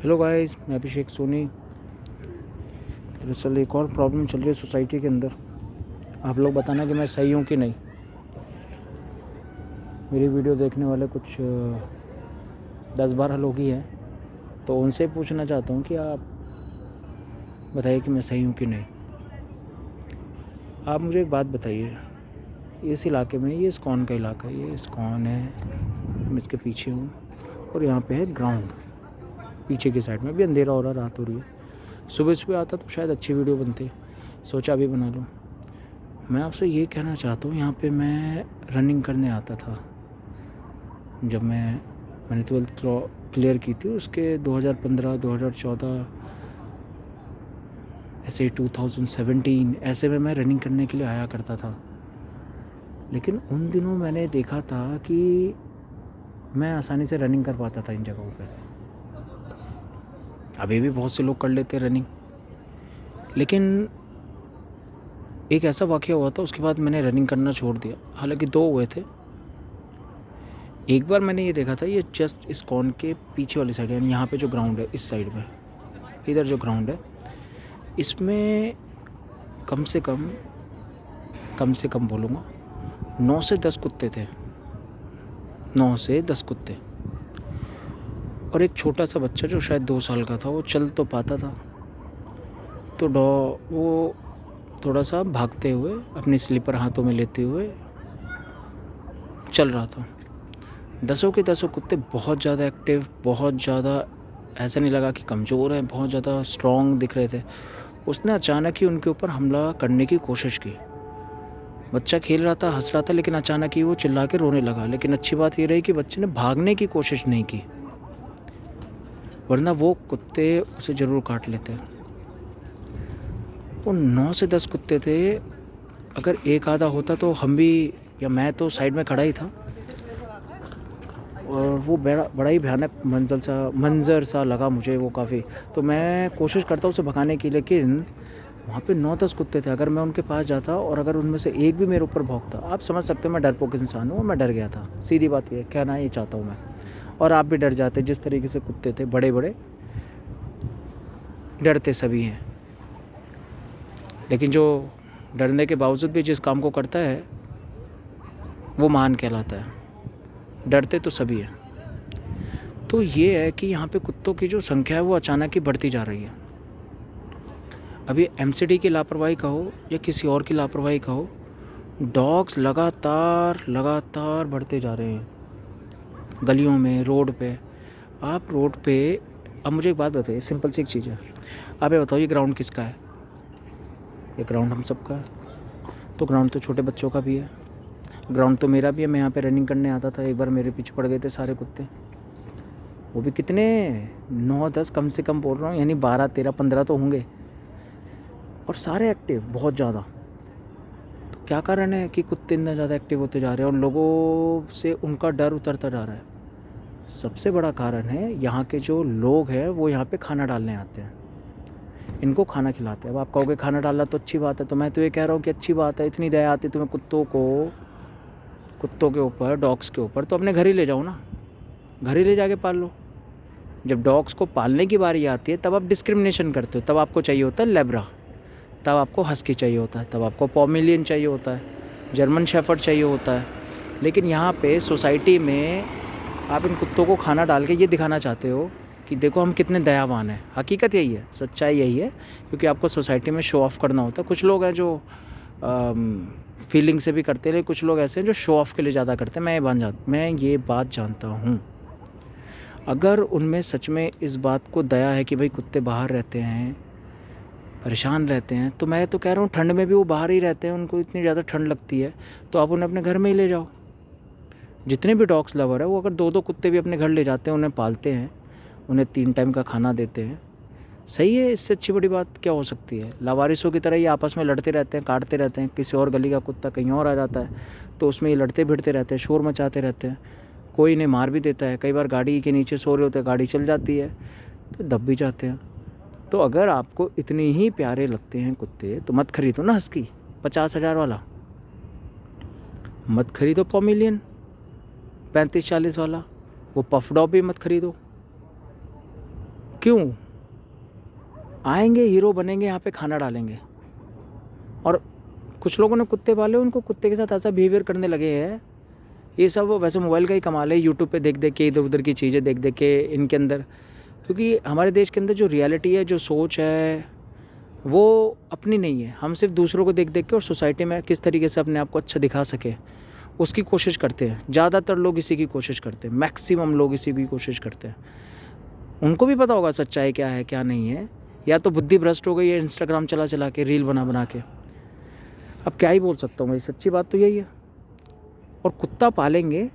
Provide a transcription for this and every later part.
Hello guys, मैं अभिषेक सोनी। दरअसल एक और प्रॉब्लम चल रही है सोसाइटी के अंदर। आप लोग बताना कि मैं सही हूँ कि नहीं। मेरी वीडियो देखने वाले कुछ 10-12 लोग ही हैं, तो उनसे पूछना चाहता हूँ कि आप बताइए कि मैं सही हूँ कि नहीं। आप मुझे एक बात बताइए, इस इलाके में, ये इस्कॉन का इलाका है, ये इस्कॉन है, मैं इसके पीछे हूँ और यहाँ पे है ग्राउंड। पीछे की साइड में भी अंधेरा हो रहा, रात हो रही है। सुबह सुबह आता तो शायद अच्छी वीडियो बनती, सोचा अभी बना लूँ। मैं आपसे ये कहना चाहता हूँ, यहाँ पे मैं रनिंग करने आता था जब मैंने 12th क्लियर की थी। उसके 2015 2014 ऐसे ही 2017 ऐसे में मैं रनिंग करने के लिए आया करता था। लेकिन उन दिनों मैंने देखा था कि मैं आसानी से रनिंग कर पाता था इन जगहों पे। अभी भी बहुत से लोग कर लेते रनिंग, लेकिन एक ऐसा वाक़या हुआ था, उसके बाद मैंने रनिंग करना छोड़ दिया। हालांकि 2 हुए थे। एक बार मैंने ये देखा था, ये जस्ट इस्कॉन के पीछे वाली साइड, यानी यहाँ पे जो ग्राउंड है, इस साइड में, इधर जो ग्राउंड है, इसमें कम से कम बोलूँगा 9 से 10 कुत्ते थे। 9 से 10 कुत्ते और एक छोटा सा बच्चा जो शायद 2 साल का था। वो चल तो पाता था, तो वो थोड़ा सा भागते हुए, अपनी स्लीपर हाथों में लेते हुए चल रहा था। 10 के 10 कुत्ते बहुत ज़्यादा एक्टिव, बहुत ज़्यादा, ऐसा नहीं लगा कि कमज़ोर हैं, बहुत ज़्यादा स्ट्रॉन्ग दिख रहे थे। उसने अचानक ही उनके ऊपर हमला करने की कोशिश की। बच्चा खेल रहा था, हंस रहा था, लेकिन अचानक ही वो चिल्ला के रोने लगा। लेकिन अच्छी बात ये रही कि बच्चे ने भागने की कोशिश नहीं की, वरना वो कुत्ते उसे ज़रूर काट लेते। वो 9 से 10 कुत्ते थे। अगर एक आधा होता तो हम भी, या मैं तो साइड में खड़ा ही था। और वो बड़ा ही भयानक मंज़र सा लगा मुझे वो काफ़ी। तो मैं कोशिश करता उसे भगाने की, लेकिन वहाँ पे 9-10 कुत्ते थे। अगर मैं उनके पास जाता और अगर उनमें से एक भी मेरे ऊपर भौंकता, आप समझ सकते हो मैं डरपोक इंसान हूँ। मैं डर गया था, सीधी बात ये कहना ही चाहता हूँ मैं। और आप भी डर जाते, जिस तरीके से कुत्ते थे, बड़े बड़े, डरते सभी हैं। लेकिन जो डरने के बावजूद भी जिस काम को करता है, वो महान कहलाता है। डरते तो सभी हैं। तो ये है कि यहाँ पे कुत्तों की जो संख्या है वो अचानक ही बढ़ती जा रही है। अभी एमसीडी की लापरवाही का हो या किसी और की लापरवाही का हो, डॉग्स लगातार बढ़ते जा रहे हैं गलियों में, रोड पे। आप रोड पे, अब मुझे एक बात बताइए, सिंपल सी एक चीज़ है। आप ये बताओ, ये ग्राउंड किसका है? ये ग्राउंड हम सबका है। तो ग्राउंड तो छोटे बच्चों का भी है, ग्राउंड तो मेरा भी है। मैं यहाँ पे रनिंग करने आता था, एक बार मेरे पीछे पड़ गए थे सारे कुत्ते। वो भी कितने, 9-10 कम से कम बोल रहा हूँ, यानी 12-13-15 तो होंगे, और सारे एक्टिव, बहुत ज़्यादा। तो क्या कारण है कि कुत्ते इतना ज़्यादा एक्टिव होते जा रहे हैं और लोगों से उनका डर उतरता जा रहा है? सबसे बड़ा कारण है, यहाँ के जो लोग हैं वो यहाँ पे खाना डालने आते हैं, इनको खाना खिलाते हैं। अब आप कहोगे खाना डालना तो अच्छी बात है, तो मैं तो ये कह रहा हूँ कि अच्छी बात है। इतनी दया आती तुम्हें कुत्तों के ऊपर, डॉग्स के ऊपर, तो अपने घर ही ले जाओ ना, घर ही ले जाके पाल लो। जब डॉग्स को पालने की बारी आती है, तब आप डिस्क्रिमिनेशन करते हो। तब आपको चाहिए होता है लेब्रा, तब आपको हस्की चाहिए होता है, तब आपको पोमेलियन चाहिए होता है, जर्मन शेफर्ड चाहिए होता है। लेकिन यहाँ पे सोसाइटी में आप इन कुत्तों को खाना डाल के ये दिखाना चाहते हो कि देखो हम कितने दयावान हैं। हकीकत यही है, सच्चाई यही है, क्योंकि आपको सोसाइटी में शो ऑफ़ करना होता है। कुछ लोग हैं जो फीलिंग से भी करते हैं, कुछ लोग ऐसे हैं जो शो ऑफ़ के लिए ज़्यादा करते हैं। मैं ये बात जानता हूँ। अगर उनमें सच में इस बात को दया है कि भाई कुत्ते बाहर रहते हैं, परेशान रहते हैं, तो मैं तो कह रहा हूँ ठंड में भी वो बाहर ही रहते हैं, उनको इतनी ज़्यादा ठंड लगती है, तो आप उन्हें अपने घर में ही ले जाओ। जितने भी डॉग्स लवर है, वो अगर 2-2 कुत्ते भी अपने घर ले जाते हैं, उन्हें पालते हैं, उन्हें 3 टाइम का खाना देते हैं, सही है। इससे अच्छी बड़ी बात क्या हो सकती है? लावारिसों की तरह ये आपस में लड़ते रहते हैं, काटते रहते हैं। किसी और गली का कुत्ता कहीं और आ जाता है तो उसमें ये लड़ते भिड़ते रहते हैं, शोर मचाते रहते हैं। कोई इन्हें मार भी देता है। कई बार गाड़ी के नीचे सो रहे होते हैं, गाड़ी चल जाती है तो दब भी जाते हैं। तो अगर आपको इतने ही प्यारे लगते हैं कुत्ते, तो मत खरीदो ना हस्की 50,000 वाला, मत खरीदो पोमेलियन 35-40 वाला, वो पफ डॉग भी मत खरीदो। क्यों? आएंगे, हीरो बनेंगे, यहाँ पे खाना डालेंगे। और कुछ लोगों ने कुत्ते पाले, उनको कुत्ते के साथ ऐसा बिहेवियर करने लगे हैं। ये सब वैसे मोबाइल का ही कमाल है, यूट्यूब पे देख देख के, इधर उधर की चीज़ें देख देख के इनके अंदर, क्योंकि हमारे देश के अंदर जो रियलिटी है, जो सोच है, वो अपनी नहीं है। हम सिर्फ दूसरों को देख देख के और सोसाइटी में किस तरीके से अपने आप को अच्छा दिखा सके उसकी कोशिश करते हैं। ज़्यादातर लोग इसी की कोशिश करते हैं, मैक्सिमम लोग इसी की कोशिश करते हैं। उनको भी पता होगा सच्चाई क्या है क्या नहीं है, या तो बुद्धि भ्रष्ट हो गई है इंस्टाग्राम चला चला के, रील बना बना के। अब क्या ही बोल सकता हूँ भाई, सच्ची बात तो यही है। और कुत्ता पालेंगे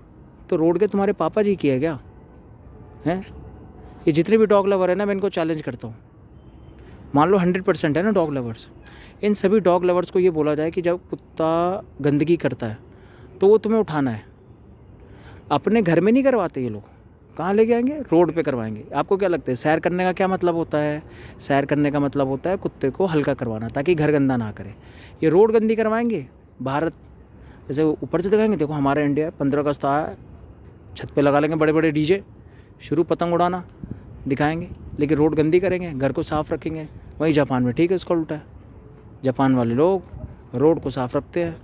तो रोड के तुम्हारे पापा जी की है क्या? हैं? ये जितने भी डॉग लवर है ना, मैं इनको चैलेंज करता हूँ। मान लो 100% है ना डॉग लवर्स, इन सभी डॉग लवर्स को ये बोला जाए कि जब कुत्ता गंदगी करता है तो वो तुम्हें उठाना है। अपने घर में नहीं करवाते ये लोग, कहाँ लेके आएंगे? रोड पे करवाएंगे। आपको क्या लगता है सैर करने का क्या मतलब होता है? सैर करने का मतलब होता है कुत्ते को हल्का करवाना, ताकि घर गंदा ना करे। ये रोड गंदी करवाएंगे। भारत जैसे ऊपर से दिखाएंगे, देखो हमारा इंडिया 15 अगस्त आया, छत पे लगा लेंगे बड़े बड़े डीजे, शुरू पतंग उड़ाना दिखाएंगे, लेकिन रोड गंदी करेंगे, घर को साफ़ रखेंगे। वहीं जापान में ठीक है, इसका उल्टा है। जापान वाले लोग रोड को साफ़ रखते हैं,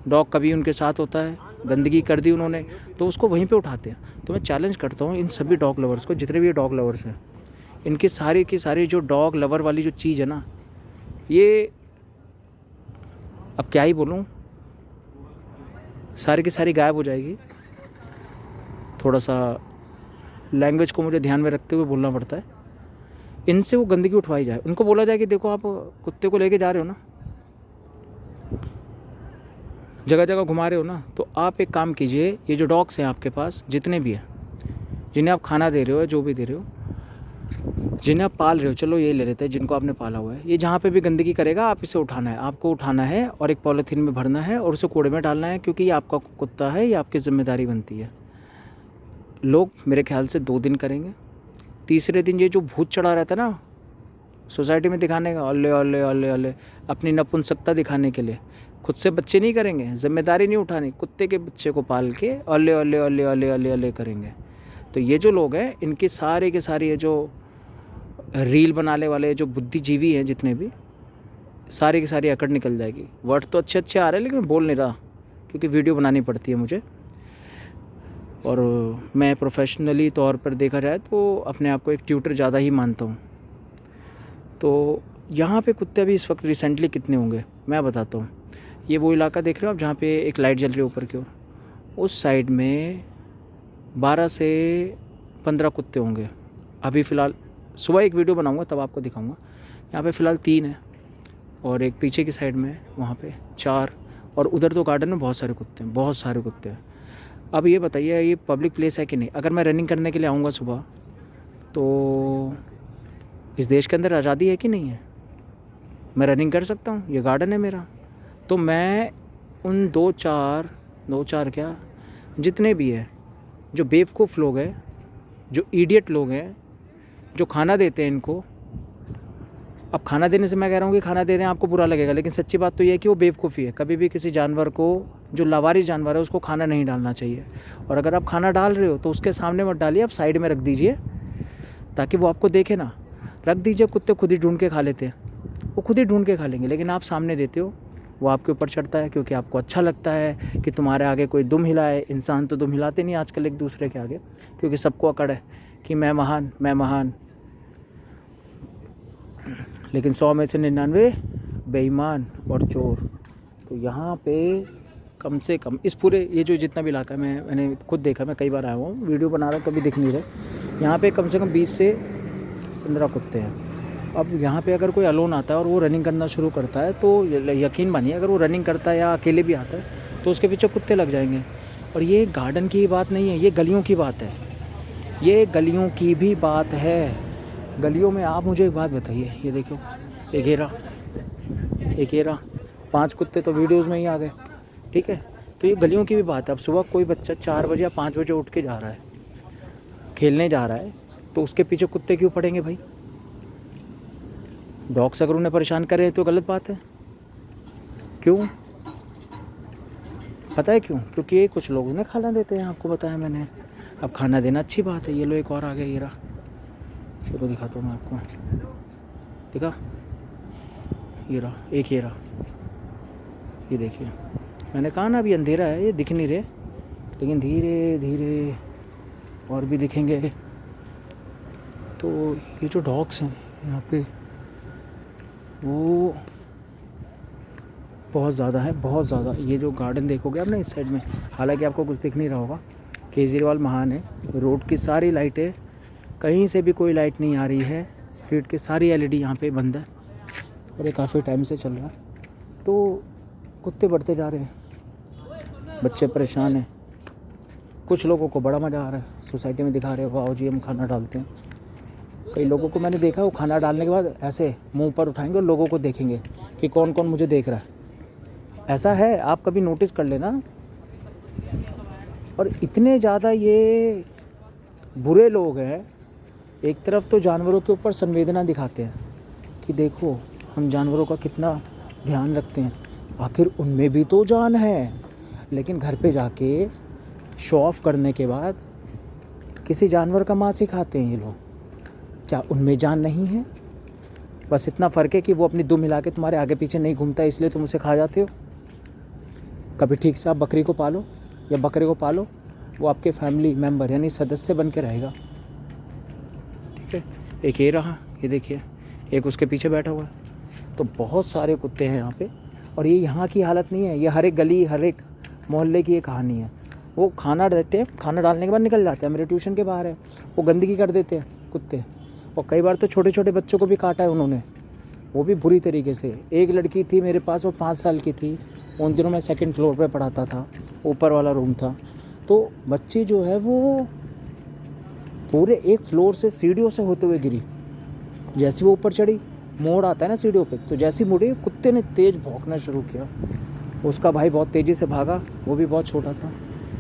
डॉग कभी उनके साथ होता है, गंदगी कर दी उन्होंने तो उसको वहीं पे उठाते हैं। तो मैं चैलेंज करता हूँ इन सभी डॉग लवर्स को, जितने भी डॉग लवर्स हैं, इनकी सारी की सारी जो डॉग लवर वाली जो चीज़ है ना, ये अब क्या ही बोलूँ, सारी की सारी गायब हो जाएगी। थोड़ा सा लैंग्वेज को मुझे ध्यान में रखते हुए बोलना पड़ता है। इनसे वो गंदगी उठवाई जाए, उनको बोला जाए कि देखो आप कुत्ते को लेके जा रहे हो ना, जगह जगह घुमा रहे हो ना, तो आप एक काम कीजिए, ये जो डॉग्स हैं आपके पास जितने भी हैं, जिन्हें आप खाना दे रहे हो, जो भी दे रहे हो, जिन्हें आप पाल रहे हो, चलो ये ले लेते हैं जिनको आपने पाला हुआ है, ये जहाँ पे भी गंदगी करेगा आप इसे उठाना है, आपको उठाना है और एक पॉलीथीन में भरना है और उसे कूड़े में डालना है, क्योंकि ये आपका कुत्ता है, ये आपकी जिम्मेदारी बनती है। लोग मेरे ख्याल से 2 दिन करेंगे, तीसरे दिन ये जो भूत चढ़ा रहता है ना सोसाइटी में दिखाने का, अल्ले अल्ले अल्ले अल्ले, अपनी नपुंसकता दिखाने के लिए, खुद से बच्चे नहीं करेंगे, जिम्मेदारी नहीं उठानी, कुत्ते के बच्चे को पाल के अल्ले अल्ले अल्ले अल्ले अल्ले अल्ले करेंगे। तो ये जो लोग हैं, इनके सारे के सारे ये जो रील बनाने वाले जो बुद्धिजीवी हैं जितने भी, सारी की सारी अकड़ निकल जाएगी। वर्ड तो अच्छे अच्छे आ रहे हैं लेकिन बोल नहीं रहा, क्योंकि वीडियो बनानी पड़ती है मुझे, और मैं प्रोफेशनली तौर पर देखा जाए तो अपने आप को एक ट्यूटर ज़्यादा ही मानता हूँ। तो यहाँ पे कुत्ते अभी इस वक्त रिसेंटली कितने होंगे मैं बताता हूँ। ये वो इलाका देख रहे हो आप जहाँ पे एक लाइट जल रही है ऊपर की ओर, उस साइड में 12 से 15 कुत्ते होंगे। अभी फ़िलहाल सुबह एक वीडियो बनाऊँगा तब आपको दिखाऊँगा। यहाँ पे फ़िलहाल 3 है और एक पीछे की साइड में वहाँ पे 4, और उधर तो गार्डन में बहुत सारे कुत्ते हैं, बहुत सारे कुत्ते हैं। अब ये बताइए ये पब्लिक प्लेस है कि नहीं? अगर मैं रनिंग करने के लिए आऊँगा सुबह तो इस देश के अंदर आज़ादी है कि नहीं है? मैं रनिंग कर सकता हूँ, ये गार्डन है मेरा। तो मैं उन 2-4 क्या जितने भी हैं जो बेवकूफ़ लोग हैं, जो इडियट लोग हैं, जो खाना देते हैं इनको, अब खाना देने से मैं कह रहा हूँ कि खाना दे रहे हैं आपको बुरा लगेगा, लेकिन सच्ची बात तो ये है कि वो बेवकूफ़ी है। कभी भी किसी जानवर को, जो लावारिस जानवर है, उसको खाना नहीं डालना चाहिए। और अगर आप खाना डाल रहे हो तो उसके सामने मत डालिए, आप साइड में रख दीजिए ताकि वो आपको देखे ना। रख दीजिए, कुत्ते खुद ही ढूंढ के खा लेते हैं, वो खुद ही ढूंढ के खा लेंगे। लेकिन आप सामने देते हो, वो आपके ऊपर चढ़ता है क्योंकि आपको अच्छा लगता है कि तुम्हारे आगे कोई दुम हिलाए। इंसान तो दुम हिलाते नहीं आजकल एक दूसरे के आगे, क्योंकि सबको अकड़ है कि मैं महान, मैं महान। लेकिन 100 में से 99 बेईमान और चोर। तो यहाँ पे कम से कम इस पूरे ये जो जितना भी इलाका है, मैंने खुद देखा, मैं कई बार आया हूँ, वीडियो बना रहा हूँ तो भी दिख नहीं रहे। यहाँ पे कम से कम 20 से 15 कुत्ते हैं। अब यहाँ पे अगर कोई अलोन आता है और वो रनिंग करना शुरू करता है तो यकीन मानिए, अगर वो रनिंग करता है या अकेले भी आता है तो उसके पीछे कुत्ते लग जाएंगे। और ये गार्डन की बात नहीं है, ये गलियों की बात है, ये गलियों की भी बात है। गलियों में आप मुझे एक बात बताइए, ये देखो एक हेरा 5 कुत्ते तो वीडियोस में ही आ गए, ठीक है। तो ये गलियों की भी बात है। अब सुबह कोई बच्चा 4 बजे या 5 बजे उठ के जा रहा है, खेलने जा रहा है, तो उसके पीछे कुत्ते क्यों पड़ेंगे भाई? डॉग्स अगर उन्हें परेशान कर रहे हैं तो गलत बात है। क्यों? पता है क्यों? क्योंकि कुछ लोग उन्हें खाना देते हैं, आपको बताया मैंने। अब खाना देना अच्छी बात है। ये लो एक और आ गया, ये रहा। चलो दिखाता हूँ मैं आपको, देखा, ये रहा, एक ये रहा, ये देखिए। मैंने कहा ना अभी अंधेरा है, ये दिख नहीं रहे, लेकिन धीरे धीरे और भी दिखेंगे। तो ये जो डॉग्स हैं यहाँ पे वो बहुत ज़्यादा है, बहुत ज़्यादा। ये जो गार्डन देखोगे आप ना इस साइड में, हालांकि आपको कुछ दिख नहीं रहा होगा, केजरीवाल महान है, रोड की सारी लाइटें, कहीं से भी कोई लाइट नहीं आ रही है, स्ट्रीट की सारी एलईडी यहाँ पे बंद है और ये काफ़ी टाइम से चल रहा है। तो कुत्ते बढ़ते जा रहे हैं, बच्चे परेशान हैं, कुछ लोगों को बड़ा मज़ा आ रहा है, सोसाइटी में दिखा रहे हैं वाह जी हम खाना डालते हैं। कई लोगों को मैंने देखा वो खाना डालने के बाद ऐसे मुंह पर उठाएंगे और लोगों को देखेंगे कि कौन कौन मुझे देख रहा है। ऐसा है, आप कभी नोटिस कर लेना। और इतने ज़्यादा ये बुरे लोग हैं, एक तरफ तो जानवरों के ऊपर संवेदना दिखाते हैं कि देखो हम जानवरों का कितना ध्यान रखते हैं, आखिर उनमें भी तो जान है, लेकिन घर पे जाके शो ऑफ करने के बाद किसी जानवर का मांस ही खाते हैं ये लोग। क्या उनमें जान नहीं है? बस इतना फ़र्क है कि वो अपनी दुम हिला के तुम्हारे आगे पीछे नहीं घूमता, इसलिए तुम उसे खा जाते हो। कभी ठीक से आप बकरी को पालो या बकरे को पालो, वो आपके फैमिली मेम्बर यानी सदस्य बन के रहेगा, ठीक है। एक ये रहा, ये देखिए, एक उसके पीछे बैठा हुआ है। तो बहुत सारे कुत्ते हैं यहाँ पे, और ये यहाँ की हालत नहीं है, ये हर एक गली हर एक मोहल्ले की ये कहानी है। वो खाना देते हैं, खाना डालने के बाद निकल जाते हैं, मेरे ट्यूशन के बाहर है, वो गंदगी कर देते हैं कुत्ते। और कई बार तो छोटे छोटे बच्चों को भी काटा है उन्होंने, वो भी बुरी तरीके से। एक लड़की थी मेरे पास, वो 5 साल की थी, उन दिनों मैं 2nd फ्लोर पे पढ़ाता था, ऊपर वाला रूम था। तो बच्ची जो है वो पूरे 1 फ्लोर से सीढ़ियों से होते हुए गिरी। जैसे वो ऊपर चढ़ी, मोड़ आता है ना सीढ़ियों पे, तो जैसी मुड़ी कुत्ते ने तेज़ भौंकना शुरू किया। उसका भाई बहुत तेज़ी से भागा, वो भी बहुत छोटा था,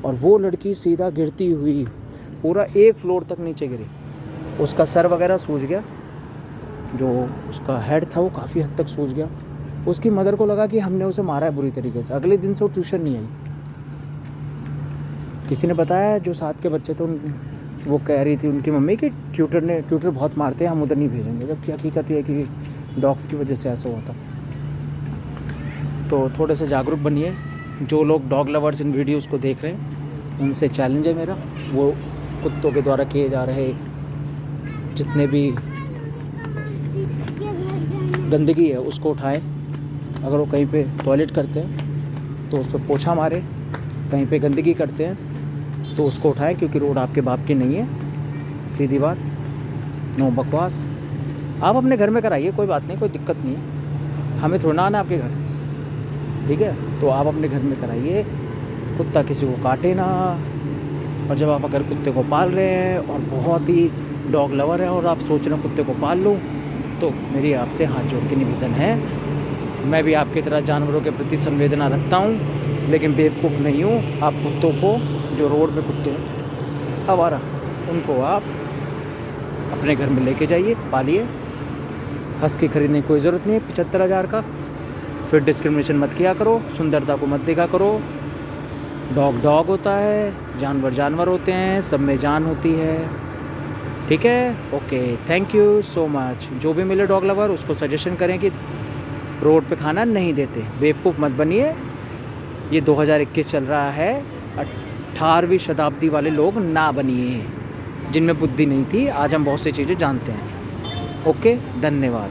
और वो लड़की सीधा गिरती हुई पूरा 1 फ्लोर तक नीचे गिरी। उसका सर वगैरह सूज गया, जो उसका हेड था वो काफ़ी हद तक सूज गया। उसकी मदर को लगा कि हमने उसे मारा है बुरी तरीके से। अगले दिन से वो ट्यूशन नहीं आई। किसी ने बताया जो साथ के बच्चे थे वो कह रही थी उनकी मम्मी कि ट्यूटर बहुत मारते हैं, हम उधर नहीं भेजेंगे, जबकि हकीकत है कि डॉग्स की वजह से ऐसा हुआ था। तो थोड़े से जागरूक बनिए। जो लोग डॉग लवर्स इन वीडियोस को देख रहे हैं उनसे चैलेंज है मेरा, वो कुत्तों के द्वारा किए जा रहे जितने भी गंदगी है उसको उठाएं। अगर वो कहीं पे टॉयलेट करते हैं तो उस पर पोछा मारे, कहीं पे गंदगी करते हैं तो उसको उठाएं, क्योंकि रोड आपके बाप की नहीं है। सीधी बात, नो बकवास। आप अपने घर में कराइए, कोई बात नहीं, कोई दिक्कत नहीं है, हमें थोड़ा ना आना आपके घर, ठीक है। तो आप अपने घर में कराइए, कुत्ता किसी को काटे ना। और जब आप अगर कुत्ते को पाल रहे हैं और बहुत ही डॉग लवर हैं और आप सोच रहे हैं कुत्ते को पाल लूँ, तो मेरी आपसे हाथ जोड़ के निवेदन है, मैं भी आपकी तरह जानवरों के प्रति संवेदना रखता हूँ, लेकिन बेवकूफ़ नहीं हूँ। आप कुत्तों को, जो रोड पे कुत्ते हैं आवारा, उनको आप अपने घर में लेके जाइए, पालिए। हस्की खरीदने की कोई ज़रूरत नहीं है 75,000 का। फिर डिस्क्रिमिनेशन मत किया करो, सुंदरता को मत देखा करो। डॉग डॉग होता है, जानवर जानवर होते हैं, सब में जान होती है, ठीक है। Okay, thank you so much. जो भी मिले डॉग लवर उसको सजेशन करें कि रोड पे खाना नहीं देते, बेवकूफ़ मत बनिए। ये 2021 चल रहा है, 18वीं शताब्दी वाले लोग ना बनिए जिनमें बुद्धि नहीं थी। आज हम बहुत सी चीज़ें जानते हैं। ओके, धन्यवाद।